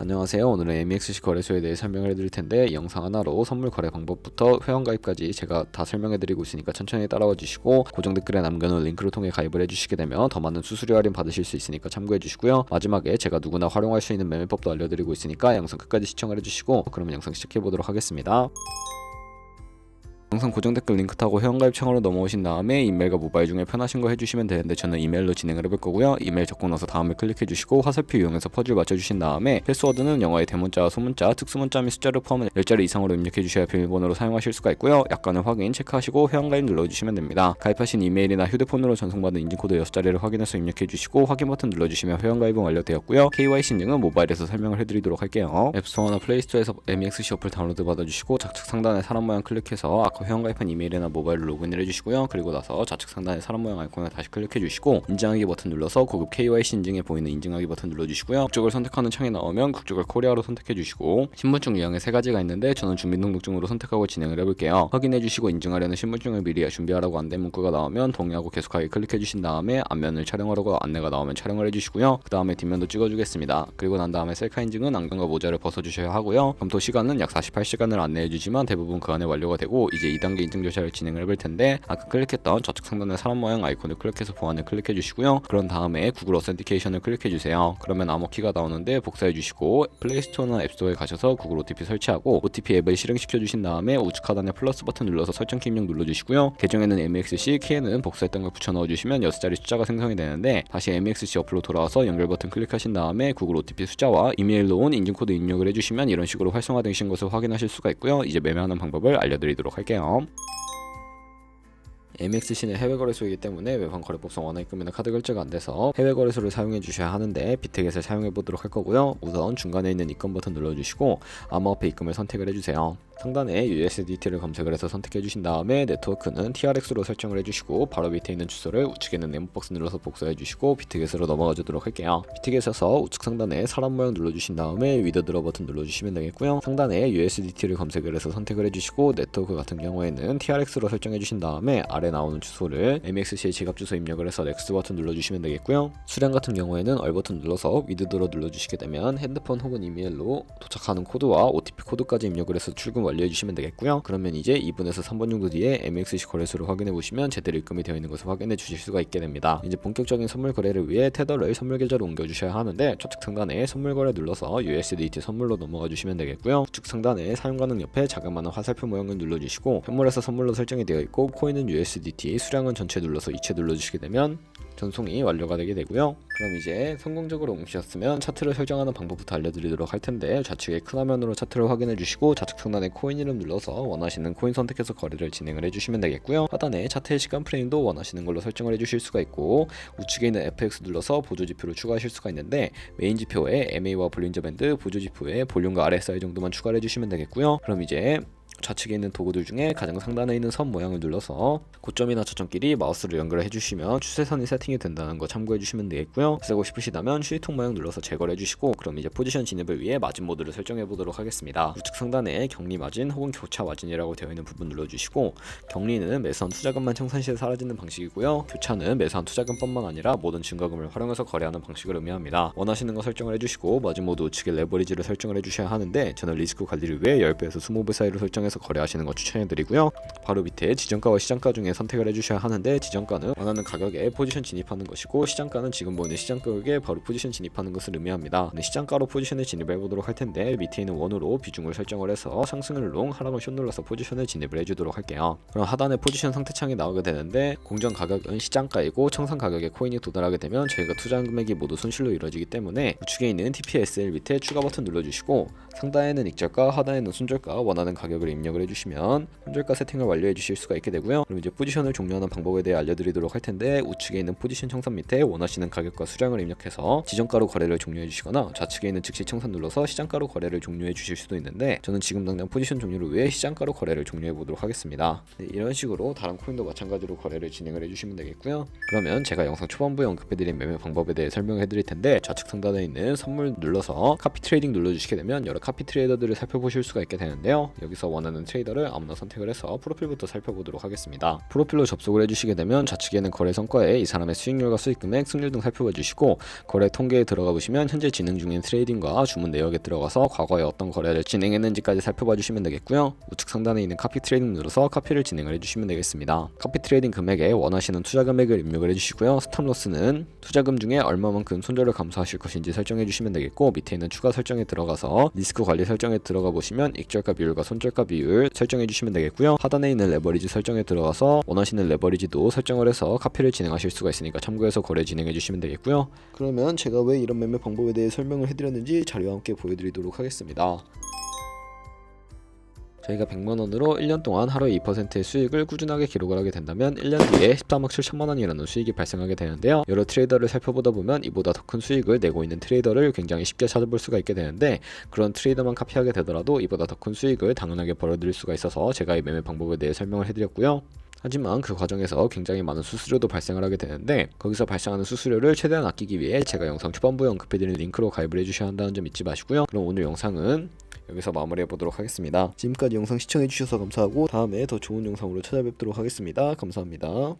안녕하세요. 오늘은 MEXC 거래소에 대해 설명을 해드릴 텐데 이 영상 하나로 선물 거래 방법부터 회원가입까지 제가 다 설명해드리고 있으니까 천천히 따라와 주시고 고정 댓글에 남겨놓은 링크를 통해 가입을 해주시게 되면 더 많은 수수료 할인 받으실 수 있으니까 참고해 주시고요. 마지막에 제가 누구나 활용할 수 있는 매매법도 알려드리고 있으니까 영상 끝까지 시청을 해주시고 그러면 영상 시작해보도록 하겠습니다. 영상 고정 댓글 링크 타고 회원가입 창으로 넘어오신 다음에 이메일과 모바일 중에 편하신 거 해주시면 되는데 저는 이메일로 진행을 해볼 거고요. 이메일 적고 나서 다음을 클릭해주시고 화살표 이용해서 퍼즐 맞춰주신 다음에 패스워드는 영어의 대문자와 소문자, 특수문자 및 숫자를 포함한 10자리 이상으로 입력해주셔야 비밀번호로 사용하실 수가 있고요. 약관을 확인, 체크하시고 회원가입 눌러주시면 됩니다. 가입하신 이메일이나 휴대폰으로 전송받은 인증코드 6자리를 확인해서 입력해주시고 확인 버튼 눌러주시면 회원가입은 완료되었고요. KYC 인증은 모바일에서 설명을 해드리도록 할게요. 앱스토어나 플레이스토어에서 MEXC 어플 다운로드 받아주시고 좌측 상단에 사람 모양 클릭해서 아까 회원가입한 이메일이나 모바일로 로그인을 해주시고요. 그리고 나서 좌측 상단에 사람 모양 아이콘을 다시 클릭해주시고 인증하기 버튼 눌러서 고급 KYC 인증에 보이는 인증하기 버튼 눌러주시고요. 국적을 선택하는 창이 나오면 국적을 코리아로 선택해주시고 신분증 유형에 3가지가 있는데 저는 주민등록증으로 선택하고 진행을 해볼게요. 확인해주시고 인증하려는 신분증을 미리 준비하라고 안내 문구가 나오면 동의하고 계속하기 클릭해주신 다음에 앞면을 촬영하라고 안내가 나오면 촬영을 해주시고요. 그 다음에 뒷면도 찍어주겠습니다. 그리고 난 다음에 셀카 인증은 안경과 모자를 벗어주셔야 하고요. 검토 시간은 약 48시간을 안내해주지만 대부분 그 안에 완료가 되고 이제 2단계 인증 절차를 진행을 해볼 텐데 아까 클릭했던 좌측 상단의 사람 모양 아이콘을 클릭해서 보안을 클릭해 주시고요. 그런 다음에 구글 어센티케이션을 클릭해 주세요. 그러면 암호키가 나오는데 복사해 주시고 플레이스토어나 앱스토어에 가셔서 구글 OTP 설치하고 OTP 앱을 실행시켜 주신 다음에 우측 하단에 플러스 버튼 눌러서 설정키 입력 눌러 주시고요. 계정에는 MEXC, 키에는 복사했던 걸 붙여 넣어 주시면 6자리 숫자가 생성이 되는데 다시 MEXC 어플로 돌아와서 연결 버튼 클릭하신 다음에 구글 OTP 숫자와 이메일로 온 인증코드 입력을 해주시면 이런 식으로 활성화되신 것을 확인하실 수가 있고요. 이제 매매하는 방법을 알려드리도록 할게요. MEXC는 해외 거래소이기 때문에 외환 거래법상 원화입금이나 카드 결제가 안 돼서 해외 거래소를 사용해 주셔야 하는데 비트겟을 사용해 보도록 할 거고요. 우선 중간에 있는 입금 버튼 눌러 주시고 암호화폐 입금을 선택을 해 주세요. 상단에 USDT를 검색을 해서 선택해 주신 다음에 네트워크는 TRX로 설정을 해주시고 바로 밑에 있는 주소를 우측에 있는 네모박스 눌러서 복사해 주시고 비트겟으로 넘어가 주도록 할게요. 비트겟에서 우측 상단에 사람 모양 눌러 주신 다음에 위드드러 버튼 눌러 주시면 되겠고요. 상단에 USDT를 검색을 해서 선택을 해주시고 네트워크 같은 경우에는 TRX로 설정해 주신 다음에 아래 나오는 주소를 MEXC의 지갑 주소 입력을 해서 넥스트 버튼 눌러 주시면 되겠고요. 수량 같은 경우에는 얼 버튼 눌러서 위드드러 눌러 주시게 되면 핸드폰 혹은 이메일로 도착하는 코드와 OTP 코드까지 입력을 해서 출금 완료해 주시면 되겠고요. 그러면 이제 2분에서 3분 정도 뒤에 MEXC 거래소를 확인해 보시면 제대로 입금이 되어 있는 것을 확인해 주실 수가 있게 됩니다. 이제 본격적인 선물 거래를 위해 테더를 선물 계좌로 옮겨 주셔야 하는데 좌측 상단에 선물 거래 눌러서 USDT 선물로 넘어가 주시면 되겠고요. 우측 상단에 사용 가능 옆에 자그마한 화살표 모양을 눌러 주시고 현물에서 선물로 설정이 되어 있고 코인은 USDT, 수량은 전체 눌러서 이체 눌러 주시게 되면 전송이 완료가 되게 되고요. 그럼 이제 성공적으로 옮기셨으면 차트를 설정하는 방법부터 알려드리도록 할 텐데 좌측에 큰 화면으로 차트를 확인해 주시고 좌측 상단에 코인 이름 눌러서 원하시는 코인 선택해서 거래를 진행을 해주시면 되겠고요. 하단에 차트의 시간 프레임도 원하시는 걸로 설정을 해주실 수가 있고 우측에 있는 FX 눌러서 보조지표를 추가하실 수가 있는데 메인 지표에 MA와 볼린저 밴드, 보조지표에 볼륨과 RSI 정도만 추가를 해주시면 되겠고요. 그럼 이제 좌측에 있는 도구들 중에 가장 상단에 있는 선 모양을 눌러서 고점이나 저점끼리 마우스를 연결해 주시면 추세선이 세팅이 된다는 거 참고해 주시면 되겠고요. 쓰고 싶으시다면 휴지통 모양 눌러서 제거를 해주시고 그럼 이제 포지션 진입을 위해 마진 모드를 설정해 보도록 하겠습니다. 우측 상단에 격리 마진 혹은 교차 마진이라고 되어 있는 부분 눌러주시고 경리는 매수한 투자금만 청산 시에 사라지는 방식이고요. 교차는 매수한 투자금뿐만 아니라 모든 증가금을 활용해서 거래하는 방식을 의미합니다. 원하시는 거 설정을 해주시고 마진 모드 우측에 레버리지를 설정을 해주셔야 하는데 저는 리스크 관리를 위해 10배에서 20배 사이로 설정해서 거래하시는 거 추천해드리고요. 바로 밑에 지정가와 시장가 중에 선택을 해주셔야 하는데 지정가는 원하는 가격에 포지션 진입하는 것이고 시장가는 지금 보이는 시장 가격에 바로 포지션 진입하는 것을 의미합니다. 시장가로 포지션에 진입해보도록 할 텐데 밑에 있는 원으로 비중을 설정을 해서 상승을 롱, 하락을 숏 눌러서 포지션에 진입을 해주도록 할게요. 그럼 하단에 포지션 상태창이 나오게 되는데 공정 가격은 시장가이고 청산 가격에 코인이 도달하게 되면 저희가 투자한 금액이 모두 손실로 이루어지기 때문에 우측에 있는 TPSL 밑에 추가 버튼 눌러주시고 상단에는 익절가, 하단에는 손절가 원하는 가격을 입력을 해주시면 손절가 세팅을 완료해 주실 수가 있게 되고요. 그럼 이제 포지션을 종료하는 방법에 대해 알려드리도록 할 텐데 우측에 있는 포지션 청산 밑에 원하시는 가격과 수량을 입력해서 지정가로 거래를 종료해 주시거나 좌측에 있는 즉시 청산 눌러서 시장가로 거래를 종료해 주실 수도 있는데 저는 지금 당장 포지션 종료를 위해 시장가로 거래를 종료해 보도록 하겠습니다. 이런 식으로 다른 코인도 마찬가지로 거래를 진행을 해주시면 되겠고요. 그러면 제가 영상 초반부에 언급해드린 매매 방법에 대해 설명해 드릴 텐데 좌측 상단에 있는 선물 눌러서 카피 트레이딩 눌러주시게 되면 여러 카피 트레이더들을 살펴보실 수가 있게 되는데요. 여기서 원하는 원하는 트레이더를 아무나 선택을 해서 프로필부터 살펴보도록 하겠습니다. 프로필로 접속을 해주시게 되면 좌측에는 거래 성과에 이 사람의 수익률과 수익금액, 승률 등 살펴봐 주시고 거래 통계에 들어가 보시면 현재 진행 중인 트레이딩과 주문 내역에 들어가서 과거에 어떤 거래를 진행했는지까지 살펴봐 주시면 되겠고요. 우측 상단에 있는 카피 트레이딩 눌러서 카피를 진행을 해주시면 되겠습니다. 카피 트레이딩 금액에 원하시는 투자 금액을 입력을 해주시고요. 스탑로스는 투자금 중에 얼마만큼 손절을 감수하실 것인지 설정해 주시면 되겠고, 밑에 있는 추가 설정에 들어가서 리스크 관리 설정에 들어가 보시면 익절가 비율과 손절가 비율 설정해 주시면 되겠고요. 하단에 있는 레버리지 설정에 들어가서 원하시는 레버리지도 설정을 해서 카피를 진행하실 수가 있으니까 참고해서 거래 진행해 주시면 되겠고요. 그러면 제가 왜 이런 매매 방법에 대해 설명을 해드렸는지 자료와 함께 보여드리도록 하겠습니다. 저희가 100만원으로 1년 동안 하루에 2%의 수익을 꾸준하게 기록을 하게 된다면 1년 뒤에 13억 7천만원이라는 수익이 발생하게 되는데요. 여러 트레이더를 살펴보다 보면 이보다 더 큰 수익을 내고 있는 트레이더를 굉장히 쉽게 찾아볼 수가 있게 되는데, 그런 트레이더만 카피하게 되더라도 이보다 더 큰 수익을 당연하게 벌어들일 수가 있어서 제가 이 매매 방법에 대해 설명을 해드렸고요. 하지만 그 과정에서 굉장히 많은 수수료도 발생을 하게 되는데, 거기서 발생하는 수수료를 최대한 아끼기 위해 제가 영상 초반부에 언급해드린 링크로 가입을 해주셔야 한다는 점 잊지 마시고요. 그럼 오늘 영상은 여기서 마무리해보도록 하겠습니다. 지금까지 영상 시청해주셔서 감사하고 다음에 더 좋은 영상으로 찾아뵙도록 하겠습니다. 감사합니다.